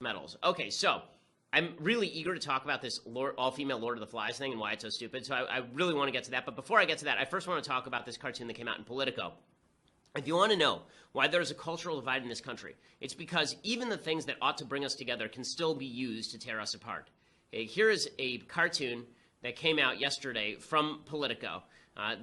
medals. Okay, so I'm really eager to talk about this all-female Lord of the Flies thing and why it's so stupid, so I really want to get to that. But before I get to that, I first want to talk about this cartoon that came out in Politico. If you want to know why there's a cultural divide in this country, it's because even the things that ought to bring us together can still be used to tear us apart. Okay, here is a cartoon that came out yesterday from Politico.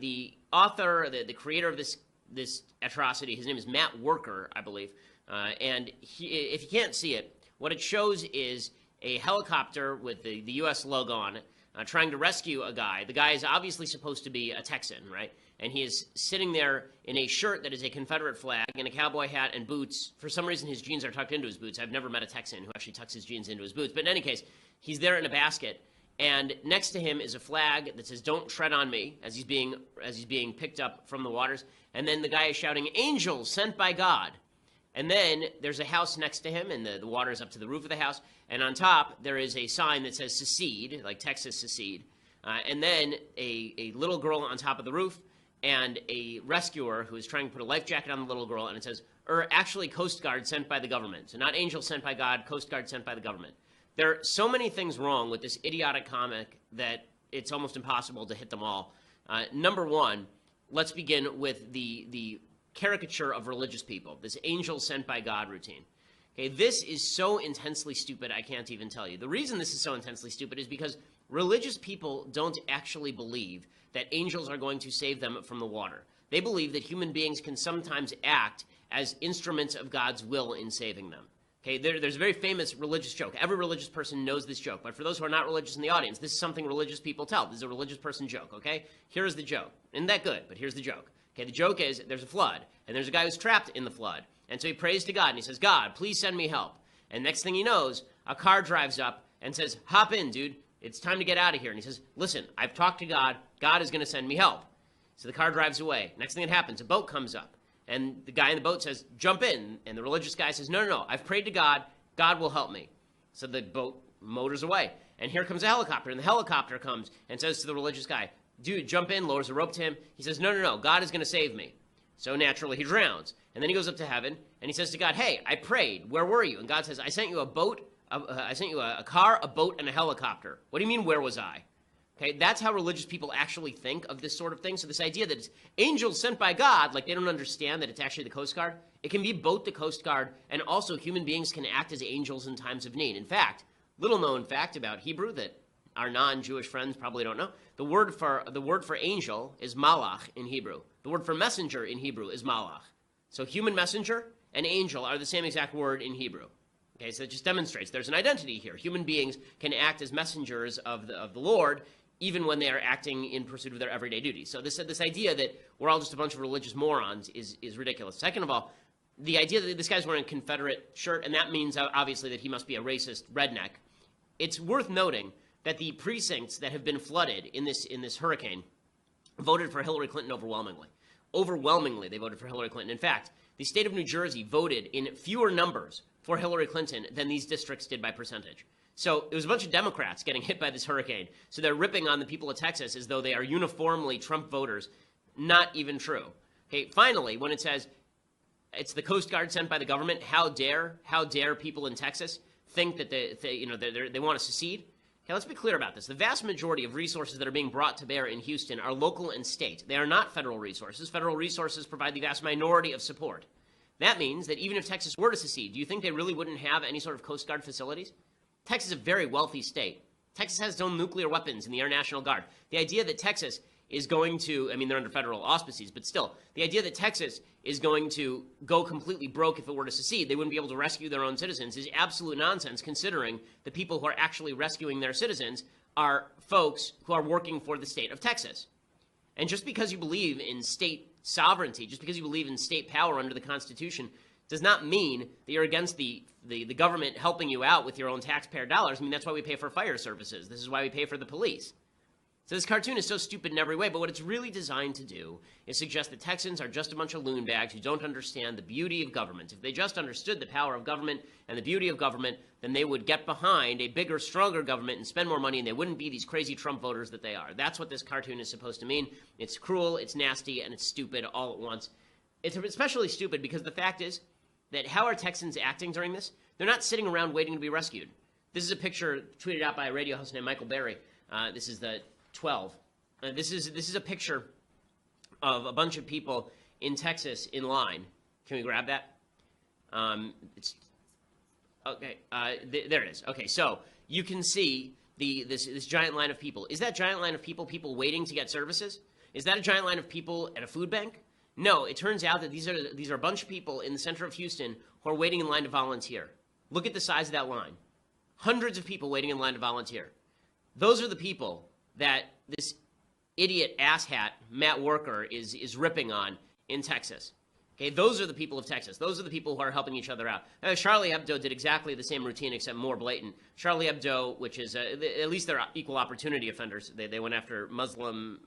The author, the creator of this atrocity, his name is Matt Worker, I believe, and if you can't see it, what it shows is a helicopter with the U.S. logo on it, trying to rescue a guy. The guy is obviously supposed to be a Texan, right? And he is sitting there in a shirt that is a Confederate flag and a cowboy hat and boots. For some reason, his jeans are tucked into his boots. I've never met a Texan who actually tucks his jeans into his boots. But in any case, he's there in a basket, and next to him is a flag that says, "Don't tread on me," as he's being picked up from the waters. And then the guy is shouting, "Angels sent by God." And then there's a house next to him, and the water is up to the roof of the house. And on top, there is a sign that says secede, like Texas secede. And then a little girl on top of the roof, and a rescuer who is trying to put a life jacket on the little girl, and it says, actually Coast Guard sent by the government. So not angels sent by God, Coast Guard sent by the government. There are so many things wrong with this idiotic comic that it's almost impossible to hit them all. Number one, let's begin with the caricature of religious people, this angel sent by God routine. Okay, this is so intensely stupid, I can't even tell you. The reason this is so intensely stupid is because religious people don't actually believe that angels are going to save them from the water. They believe that human beings can sometimes act as instruments of God's will in saving them. Okay, there's a very famous religious joke. Every religious person knows this joke, but for those who are not religious in the audience, this is something religious people tell. This is a religious person joke, okay? Here's the joke. Isn't that good? But here's the joke. Okay, the joke is there's a flood, and there's a guy who's trapped in the flood. And so he prays to God, and he says, "God, please send me help." And next thing he knows, a car drives up and says, "Hop in, dude. It's time to get out of here." And he says, "Listen, I've talked to God. God is going to send me help." So the car drives away. Next thing that happens, a boat comes up. And the guy in the boat says, "Jump in." And the religious guy says, No, I've prayed to God. God will help me." So the boat motors away. And here comes a helicopter. And the helicopter comes and says to the religious guy, "Dude, jump in," lowers a rope to him. He says, No, God is going to save me. So naturally, he drowns. And then he goes up to heaven, and he says to God, "Hey, I prayed. Where were you?" And God says, "I sent you a boat. I sent you a car, a boat, and a helicopter." What do you mean, where was I? Okay, that's how religious people actually think of this sort of thing. So this idea that it's angels sent by God, like they don't understand that it's actually the Coast Guard. It can be both the Coast Guard and also human beings can act as angels in times of need. In fact, little known fact about Hebrew that our non-Jewish friends probably don't know, the word for angel is malach in Hebrew. The word for messenger in Hebrew is malach. So human messenger and angel are the same exact word in Hebrew. Okay, so it just demonstrates there's an identity here. Human beings can act as messengers of the Lord, even when they are acting in pursuit of their everyday duties. So this idea that we're all just a bunch of religious morons is ridiculous. Second of all, the idea that this guy's wearing a Confederate shirt, and that means obviously that he must be a racist redneck. It's worth noting that the precincts that have been flooded in this hurricane voted for Hillary Clinton overwhelmingly. Overwhelmingly, they voted for Hillary Clinton. In fact, the state of New Jersey voted in fewer numbers for Hillary Clinton than these districts did by percentage. So it was a bunch of Democrats getting hit by this hurricane. So they're ripping on the people of Texas as though they are uniformly Trump voters. Not even true. Okay, finally, when it says it's the Coast Guard sent by the government, how dare people in Texas think that they want to secede? Okay, let's be clear about this. The vast majority of resources that are being brought to bear in Houston are local and state. They are not federal resources. Federal resources provide the vast minority of support. That means that even if Texas were to secede, do you think they really wouldn't have any sort of Coast Guard facilities? Texas is a very wealthy state. Texas has its own nuclear weapons in the Air National Guard. The idea that Texas is going to, I mean, they're under federal auspices, but still, the idea that Texas is going to go completely broke if it were to secede, they wouldn't be able to rescue their own citizens, is absolute nonsense, considering the people who are actually rescuing their citizens are folks who are working for the state of Texas. And just because you believe in state sovereignty, just because you believe in state power under the Constitution, does not mean that you're against the government helping you out with your own taxpayer dollars. I mean, that's why we pay for fire services. This is why we pay for the police. So this cartoon is so stupid in every way, but what it's really designed to do is suggest that Texans are just a bunch of loon bags who don't understand the beauty of government. If they just understood the power of government and the beauty of government, then they would get behind a bigger, stronger government and spend more money, and they wouldn't be these crazy Trump voters that they are. That's what this cartoon is supposed to mean. It's cruel, it's nasty, and it's stupid all at once. It's especially stupid because the fact is that how are Texans acting during this? They're not sitting around waiting to be rescued. This is a picture tweeted out by a radio host named Michael Berry. This is the 12. This is a picture of a bunch of people in Texas in line. Can we grab that? It's okay. There it is. Okay, so you can see this giant line of people. Is that giant line of people waiting to get services? Is that a giant line of people at a food bank? No, it turns out that these are a bunch of people in the center of Houston who are waiting in line to volunteer. Look at the size of that line. Hundreds of people waiting in line to volunteer. Those are the people that this idiot asshat, Matt Worker, is ripping on in Texas. Okay, those are the people of Texas. Those are the people who are helping each other out. Charlie Hebdo did exactly the same routine, except more blatant. Charlie Hebdo, which is, at least they're equal opportunity offenders. They went after Muslim,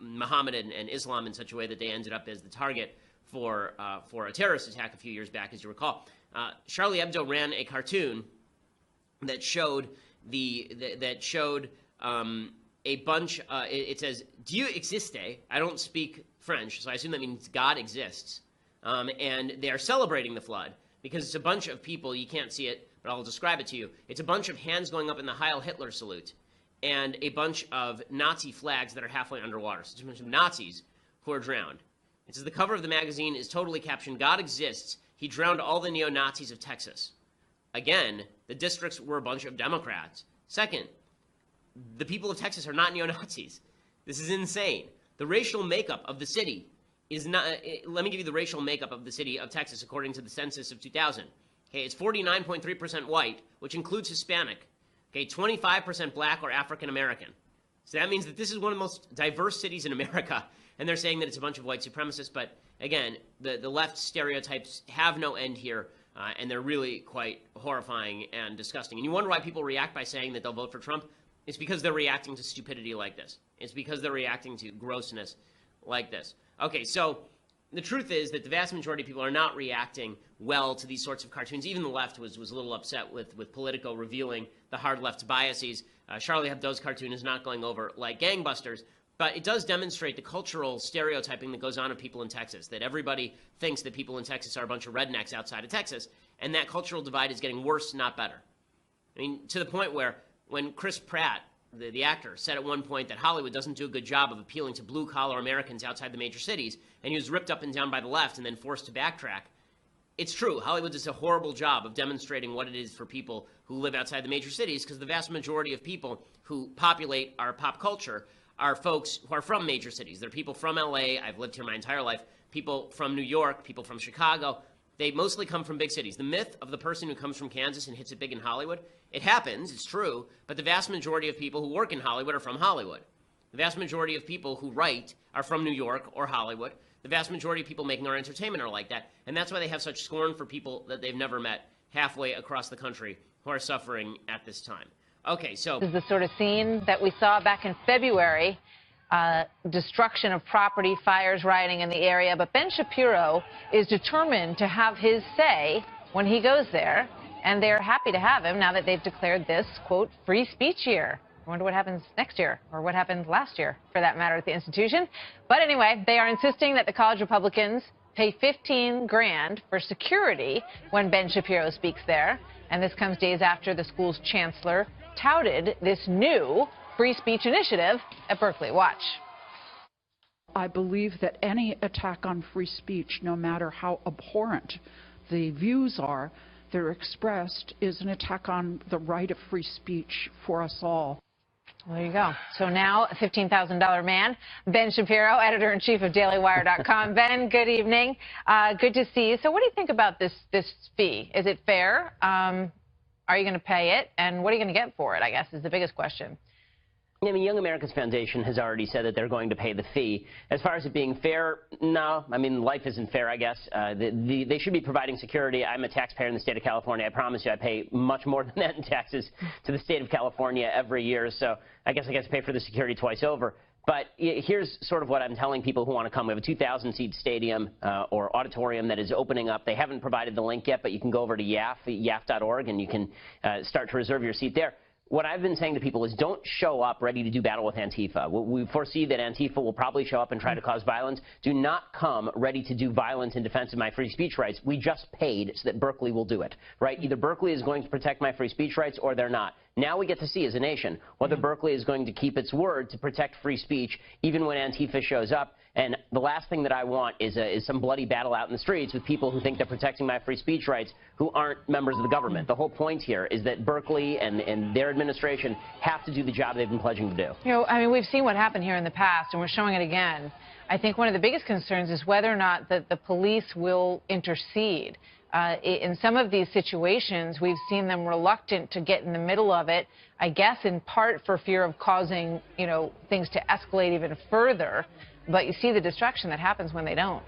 Mohammedan, and Islam in such a way that they ended up as the target for a terrorist attack a few years back, as you recall. Charlie Hebdo ran a cartoon that showed a bunch. It says, "Dieu existe." I don't speak French, so I assume that means God exists. And they are celebrating the flood because it's a bunch of people. You can't see it, but I'll describe it to you. It's a bunch of hands going up in the Heil Hitler salute and a bunch of Nazi flags that are halfway underwater. So it's a bunch of Nazis who are drowned. It says the cover of the magazine is totally captioned, "God exists. He drowned all the neo-Nazis of Texas." Again, the districts were a bunch of Democrats. Second, the people of Texas are not neo-Nazis. This is insane. The racial makeup of the city is not. Let me give you the racial makeup of the city of Texas according to the census of 2000. Okay, it's 49.3% white, which includes Hispanic. Okay, 25% black or African American. So that means that this is one of the most diverse cities in America, and they're saying that it's a bunch of white supremacists. But again, the left stereotypes have no end here. And they're really quite horrifying and disgusting. And you wonder why people react by saying that they'll vote for Trump? It's because they're reacting to stupidity like this. It's because they're reacting to grossness like this. Okay, so the truth is that the vast majority of people are not reacting well to these sorts of cartoons. Even the left was a little upset with Politico revealing the hard left's biases. Charlie Hebdo's cartoon is not going over like gangbusters. But it does demonstrate the cultural stereotyping that goes on of people in Texas, that everybody thinks that people in Texas are a bunch of rednecks outside of Texas, and that cultural divide is getting worse, not better. I mean, to the point where when Chris Pratt, the actor, said at one point that Hollywood doesn't do a good job of appealing to blue-collar Americans outside the major cities, and he was ripped up and down by the left and then forced to backtrack. It's true. Hollywood does a horrible job of demonstrating what it is for people who live outside the major cities, because the vast majority of people who populate our pop culture are folks who are from major cities. They're people from LA. I've lived here my entire life. People from New York, people from Chicago. They mostly come from big cities. The myth of the person who comes from Kansas and hits it big in Hollywood, it happens, it's true, but the vast majority of people who work in Hollywood are from Hollywood. The vast majority of people who write are from New York or Hollywood. The vast majority of people making our entertainment are like that, and that's why they have such scorn for people that they've never met halfway across the country who are suffering at this time. Okay, so this is the sort of scene that we saw back in February, destruction of property, fires, rioting in the area. But Ben Shapiro is determined to have his say when he goes there, and they're happy to have him now that they've declared this, quote, free speech year. I wonder what happens next year, or what happened last year, for that matter, at the institution. But anyway, they are insisting that the college Republicans pay $15 grand for security when Ben Shapiro speaks there. And this comes days after the school's chancellor touted this new free speech initiative at Berkeley. Watch. I believe that any attack on free speech, no matter how abhorrent the views are that are expressed, is an attack on the right of free speech for us all. Well, there you go. So now, a $15,000 man, Ben Shapiro, editor-in-chief of DailyWire.com. Ben, good evening. Good to see you. So what do you think about this fee? Is it fair? Are you going to pay it? And what are you going to get for it, I guess, is the biggest question. I mean, Young America's Foundation has already said that they're going to pay the fee. As far as it being fair, no. I mean, life isn't fair, I guess. They should be providing security. I'm a taxpayer in the state of California. I promise you I pay much more than that in taxes to the state of California every year. So I guess I get to pay for the security twice over. But here's sort of what I'm telling people who want to come. We have a 2,000-seat stadium or auditorium that is opening up. They haven't provided the link yet, but you can go over to YAF.org, and you can start to reserve your seat there. what I've been saying to people is don't show up ready to do battle with Antifa. We foresee that Antifa will probably show up and try to cause violence. Do not come ready to do violence in defense of my free speech rights. We just paid so that Berkeley will do it, right? Either Berkeley is going to protect my free speech rights or they're not. Now we get to see as a nation whether Berkeley is going to keep its word to protect free speech even when Antifa shows up. And the last thing that I want is some bloody battle out in the streets with people who think they're protecting my free speech rights who aren't members of the government. The whole point here is that Berkeley and their administration have to do the job they've been pledging to do. You know, I mean, we've seen what happened here in the past, and we're showing it again. I think one of the biggest concerns is whether or not the police will intercede. In some of these situations, we've seen them reluctant to get in the middle of it, I guess in part for fear of causing, you know, things to escalate even further. But you see the destruction that happens when they don't.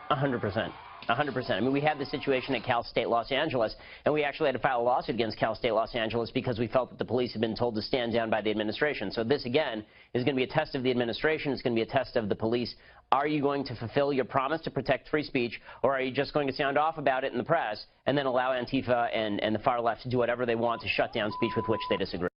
100%. 100%. I mean, we had the situation at Cal State Los Angeles, and we actually had to file a lawsuit against Cal State Los Angeles because we felt that the police had been told to stand down by the administration. So this, again, is going to be a test of the administration. It's going to be a test of the police. Are you going to fulfill your promise to protect free speech, or are you just going to sound off about it in the press and then allow Antifa and the far left to do whatever they want to shut down speech with which they disagree?